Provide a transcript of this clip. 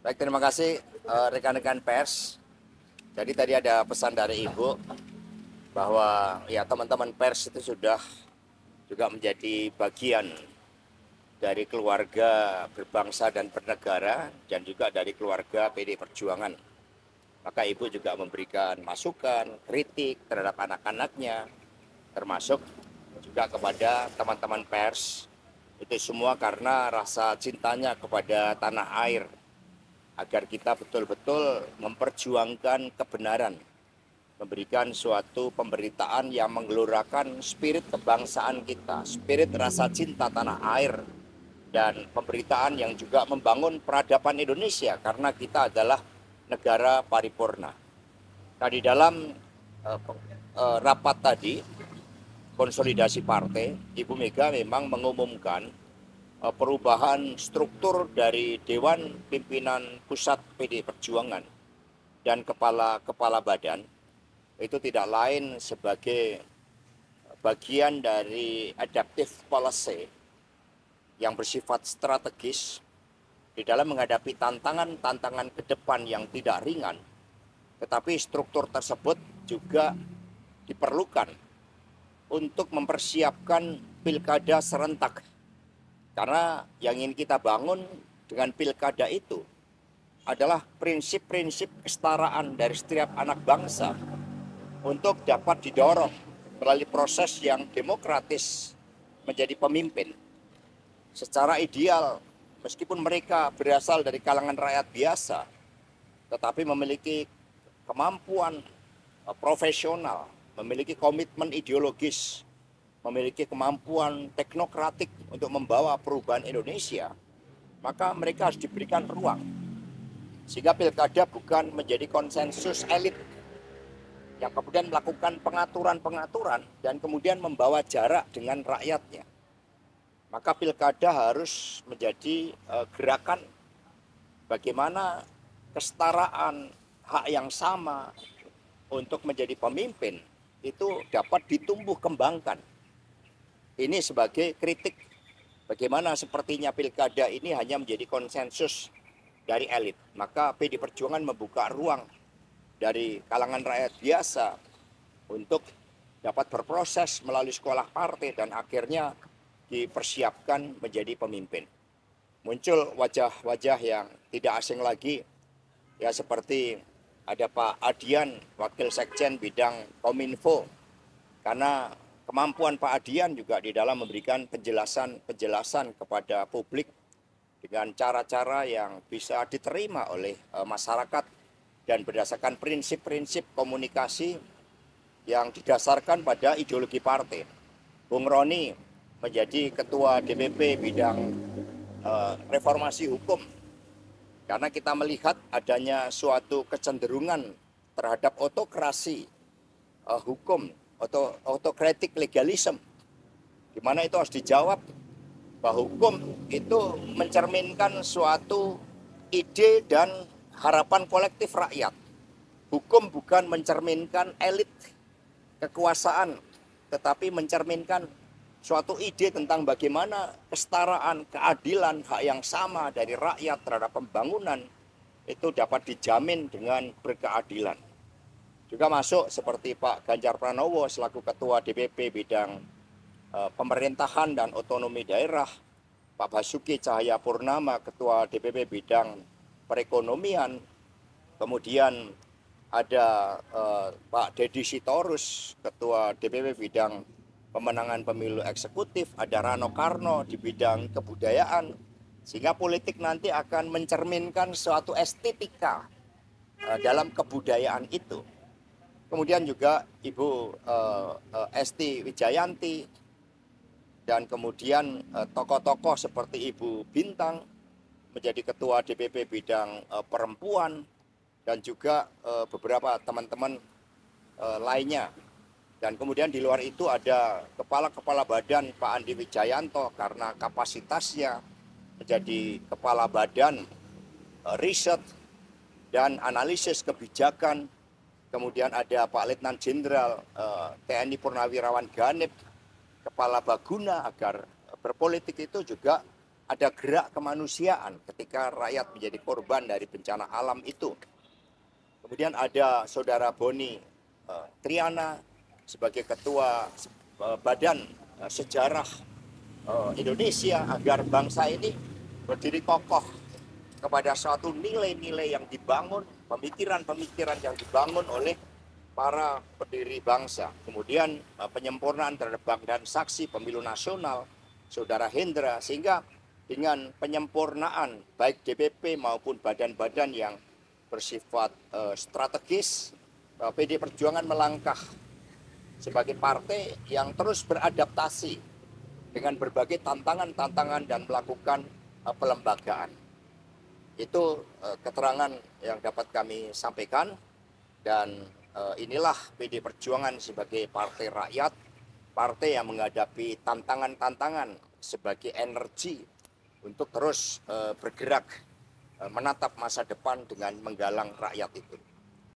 Baik, terima kasih rekan-rekan pers. Jadi tadi ada pesan dari Ibu bahwa ya teman-teman pers itu sudah juga menjadi bagian dari keluarga berbangsa dan bernegara dan juga dari keluarga PD Perjuangan. Maka Ibu juga memberikan masukan, kritik terhadap anak-anaknya, termasuk juga kepada teman-teman pers. Itu semua karena rasa cintanya kepada tanah air, agar kita betul-betul memperjuangkan kebenaran, memberikan suatu pemberitaan yang menggelorakan spirit kebangsaan kita, spirit rasa cinta tanah air, dan pemberitaan yang juga membangun peradaban Indonesia karena kita adalah negara paripurna. Nah, di dalam rapat tadi, konsolidasi partai, Ibu Mega memang mengumumkan perubahan struktur dari Dewan Pimpinan Pusat PD Perjuangan dan kepala badan itu tidak lain sebagai bagian dari adaptive policy yang bersifat strategis di dalam menghadapi tantangan-tantangan ke depan yang tidak ringan, tetapi struktur tersebut juga diperlukan untuk mempersiapkan pilkada serentak. Karena yang ingin kita bangun dengan pilkada itu adalah prinsip-prinsip kesetaraan dari setiap anak bangsa untuk dapat didorong melalui proses yang demokratis menjadi pemimpin. Secara ideal, meskipun mereka berasal dari kalangan rakyat biasa, tetapi memiliki kemampuan profesional, memiliki komitmen ideologis, memiliki kemampuan teknokratik untuk membawa perubahan Indonesia, maka mereka harus diberikan ruang. Sehingga pilkada bukan menjadi konsensus elit yang kemudian melakukan pengaturan-pengaturan dan kemudian membawa jarak dengan rakyatnya. Maka pilkada harus menjadi gerakan bagaimana kesetaraan hak yang sama untuk menjadi pemimpin itu dapat ditumbuh kembangkan. Ini sebagai kritik bagaimana sepertinya pilkada ini hanya menjadi konsensus dari elit. Maka PD Perjuangan membuka ruang dari kalangan rakyat biasa untuk dapat berproses melalui sekolah partai dan akhirnya dipersiapkan menjadi pemimpin. Muncul wajah-wajah yang tidak asing lagi, ya seperti ada Pak Adian, Wakil Sekjen bidang Kominfo, karena kemampuan Pak Adian juga di dalam memberikan penjelasan kepada publik dengan cara-cara yang bisa diterima oleh masyarakat dan berdasarkan prinsip-prinsip komunikasi yang didasarkan pada ideologi partai. Bung Roni menjadi ketua DPP bidang reformasi hukum karena kita melihat adanya suatu kecenderungan terhadap autokrasi hukum atau autokratik legalisme, di mana itu harus dijawab bahwa hukum itu mencerminkan suatu ide dan harapan kolektif rakyat. Hukum bukan mencerminkan elit kekuasaan, tetapi mencerminkan suatu ide tentang bagaimana kesetaraan, keadilan, hak yang sama dari rakyat terhadap pembangunan itu dapat dijamin dengan berkeadilan. Juga masuk seperti Pak Ganjar Pranowo selaku Ketua DPP bidang pemerintahan dan otonomi daerah, Pak Basuki Cahayapurnama Ketua DPP bidang perekonomian, kemudian ada Pak Deddy Sitorus Ketua DPP bidang pemenangan pemilu eksekutif, ada Rano Karno di bidang kebudayaan, sehingga politik nanti akan mencerminkan suatu estetika dalam kebudayaan itu. Kemudian juga Ibu Esti Wijayanti dan kemudian tokoh-tokoh seperti Ibu Bintang menjadi ketua DPP bidang perempuan dan juga beberapa teman-teman lainnya. Dan kemudian di luar itu ada kepala-kepala badan Pak Andi Wijayanto karena kapasitasnya menjadi kepala badan riset dan analisis kebijakan. Kemudian ada Pak Letnan Jenderal TNI Purnawirawan Ganip, Kepala Baguna, agar berpolitik itu juga ada gerak kemanusiaan ketika rakyat menjadi korban dari bencana alam itu. Kemudian ada Saudara Boni Triana sebagai Ketua Badan Sejarah Indonesia, agar bangsa ini berdiri kokoh kepada suatu nilai-nilai yang dibangun, pemikiran-pemikiran yang dibangun oleh para pendiri bangsa. Kemudian penyempurnaan terhadap bank dan saksi pemilu nasional, Saudara Hendra, sehingga dengan penyempurnaan baik DPP maupun badan-badan yang bersifat strategis, PD Perjuangan melangkah sebagai partai yang terus beradaptasi dengan berbagai tantangan-tantangan dan melakukan pelembagaan. Itu keterangan yang dapat kami sampaikan, dan inilah PD Perjuangan sebagai partai rakyat, partai yang menghadapi tantangan-tantangan sebagai energi untuk terus bergerak menatap masa depan dengan menggalang rakyat itu.